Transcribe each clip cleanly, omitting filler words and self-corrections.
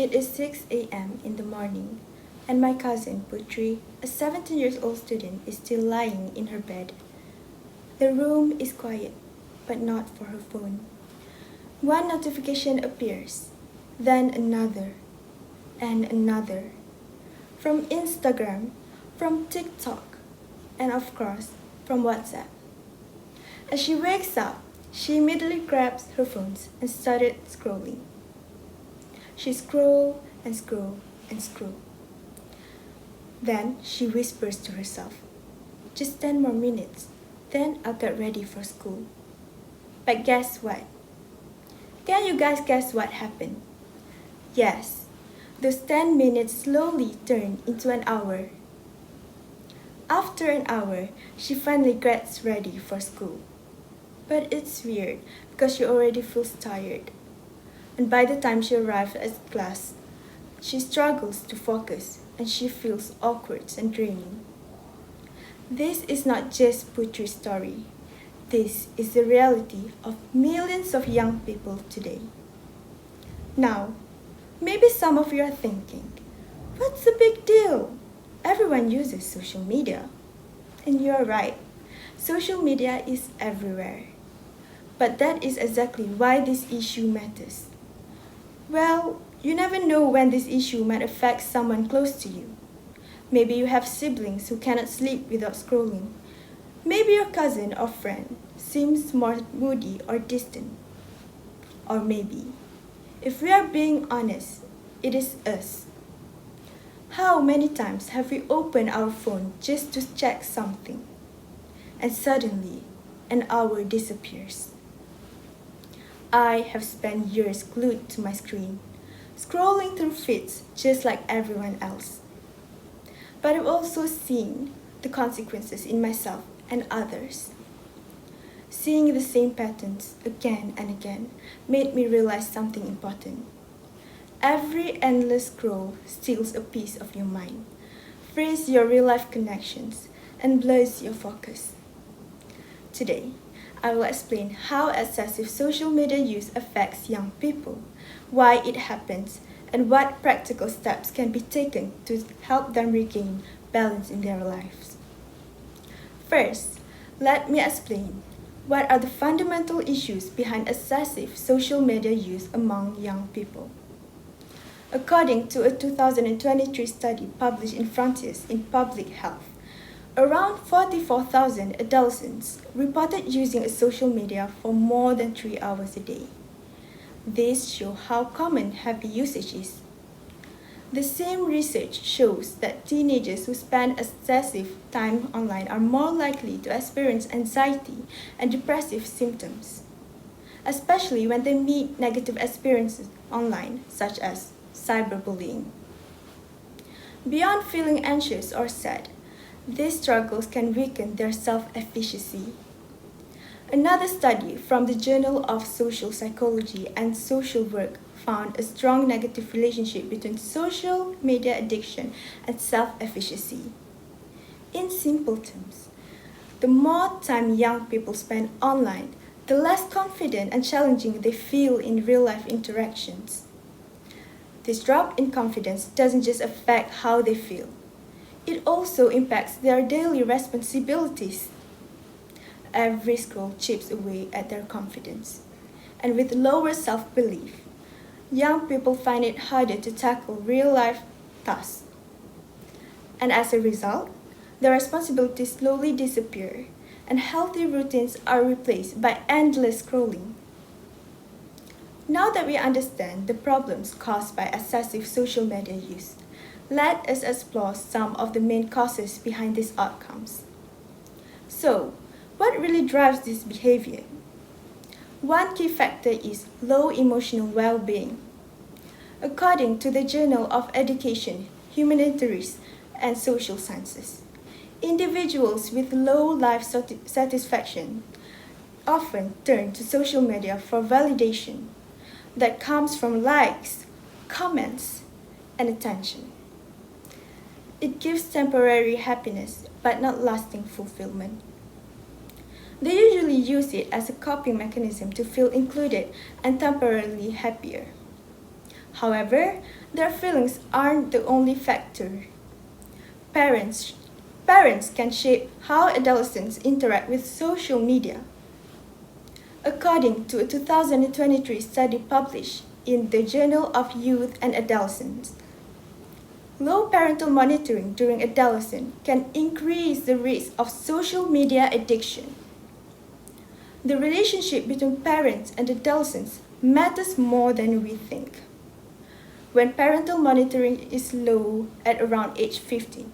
It is 6 a.m. in the morning, and my cousin Putri, a 17-year-old student, is still lying in her bed. The room is quiet, but not for her phone. One notification appears, then another, and another. From Instagram, from TikTok, and of course, from WhatsApp. As she wakes up, she immediately grabs her phone and started scrolling. She scroll and scroll and scroll. Then she whispers to herself, just 10 more minutes, then I'll get ready for school. But guess what? Can you guys guess what happened? Yes, those 10 minutes slowly turned into an hour. After an hour, she finally gets ready for school. But it's weird because she already feels tired. And by the time she arrives at class, she struggles to focus and she feels awkward and draining. This is not just Putri's story. This is the reality of millions of young people today. Now, maybe some of you are thinking, what's the big deal? Everyone uses social media. And you are right, social media is everywhere. But that is exactly why this issue matters. Well, you never know when this issue might affect someone close to you. Maybe you have siblings who cannot sleep without scrolling. Maybe your cousin or friend seems more moody or distant. Or maybe, if we are being honest, it is us. How many times have we opened our phone just to check something? And suddenly, an hour disappears. I have spent years glued to my screen, scrolling through feeds just like everyone else. But I've also seen the consequences in myself and others. Seeing the same patterns again and again made me realize something important. Every endless scroll steals a piece of your mind, frees your real-life connections, and blurs your focus. Today, I will explain how excessive social media use affects young people, why it happens, and what practical steps can be taken to help them regain balance in their lives. First, let me explain what are the fundamental issues behind excessive social media use among young people. According to a 2023 study published in Frontiers in Public Health, around 44,000 adolescents reported using social media for more than 3 hours a day. This shows how common heavy usage is. The same research shows that teenagers who spend excessive time online are more likely to experience anxiety and depressive symptoms, especially when they meet negative experiences online, such as cyberbullying. Beyond feeling anxious or sad, these struggles can weaken their self-efficacy. Another study from the Journal of Social Psychology and Social Work found a strong negative relationship between social media addiction and self-efficacy. In simple terms, the more time young people spend online, the less confident and challenging they feel in real-life interactions. This drop in confidence doesn't just affect how they feel. It also impacts their daily responsibilities. Every scroll chips away at their confidence. And with lower self-belief, young people find it harder to tackle real-life tasks. And as a result, their responsibilities slowly disappear, and healthy routines are replaced by endless scrolling. Now that we understand the problems caused by excessive social media use, let us explore some of the main causes behind these outcomes. So, what really drives this behavior? One key factor is low emotional well-being. According to the Journal of Education, Humanities, and Social Sciences, individuals with low life satisfaction often turn to social media for validation that comes from likes, comments, and attention. It gives temporary happiness, but not lasting fulfillment. They usually use it as a coping mechanism to feel included and temporarily happier. However, their feelings aren't the only factor. Parents, Parents can shape how adolescents interact with social media. According to a 2023 study published in the Journal of Youth and Adolescence, low parental monitoring during adolescence can increase the risk of social media addiction. The relationship between parents and adolescents matters more than we think. When parental monitoring is low at around age 15,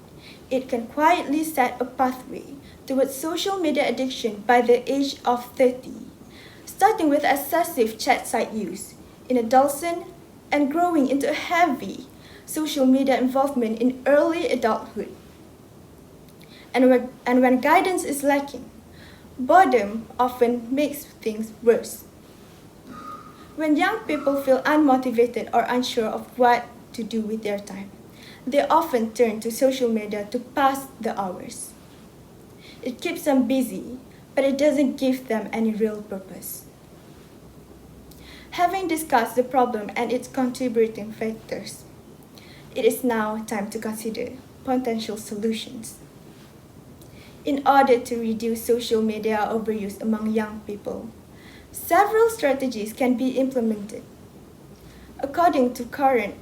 it can quietly set a pathway towards social media addiction by the age of 30, starting with excessive chat site use in adolescence and growing into a heavy social media involvement in early adulthood. And when guidance is lacking, boredom often makes things worse. When young people feel unmotivated or unsure of what to do with their time, they often turn to social media to pass the hours. It keeps them busy, but it doesn't give them any real purpose. Having discussed the problem and its contributing factors, it is now time to consider potential solutions. In order to reduce social media overuse among young people, several strategies can be implemented. According to current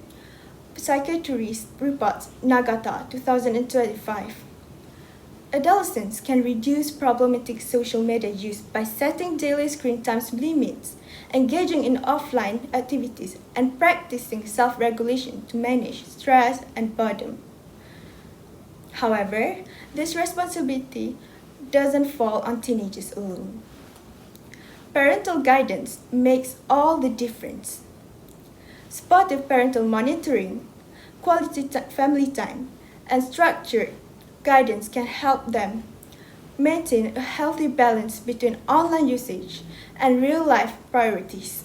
psychiatrist report Nagata 2025, adolescents can reduce problematic social media use by setting daily screen time limits, engaging in offline activities, and practicing self-regulation to manage stress and boredom. However, this responsibility doesn't fall on teenagers alone. Parental guidance makes all the difference. Supportive parental monitoring, quality family time, and structured guidance can help them maintain a healthy balance between online usage and real-life priorities.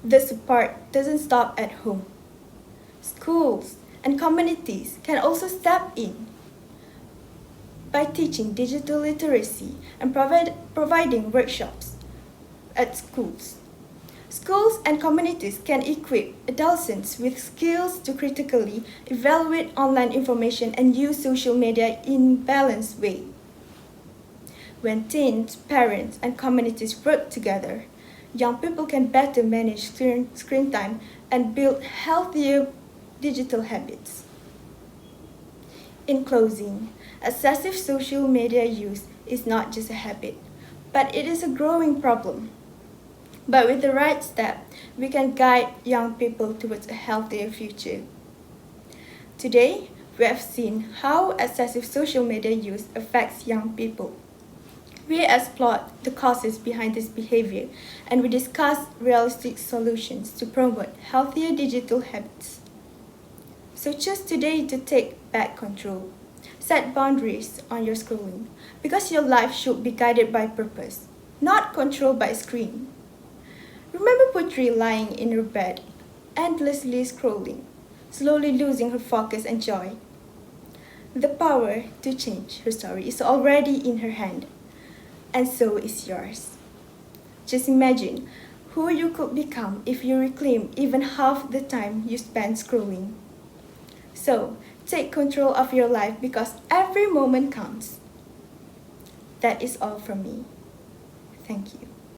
The support doesn't stop at home. Schools and communities can also step in by teaching digital literacy and providing workshops at schools. Schools and communities can equip adolescents with skills to critically evaluate online information and use social media in a balanced way. When teens, parents, and communities work together, young people can better manage screen time and build healthier digital habits. In closing, excessive social media use is not just a habit, but it is a growing problem. But with the right step, we can guide young people towards a healthier future. Today, we have seen how excessive social media use affects young people. We explored the causes behind this behavior, and we discussed realistic solutions to promote healthier digital habits. So choose today to take back control. Set boundaries on your scrolling, because your life should be guided by purpose, not controlled by a screen. Remember Putri lying in her bed, endlessly scrolling, slowly losing her focus and joy. The power to change her story is already in her hand, and so is yours. Just imagine who you could become if you reclaim even half the time you spend scrolling. So, take control of your life because every moment counts. That is all from me. Thank you.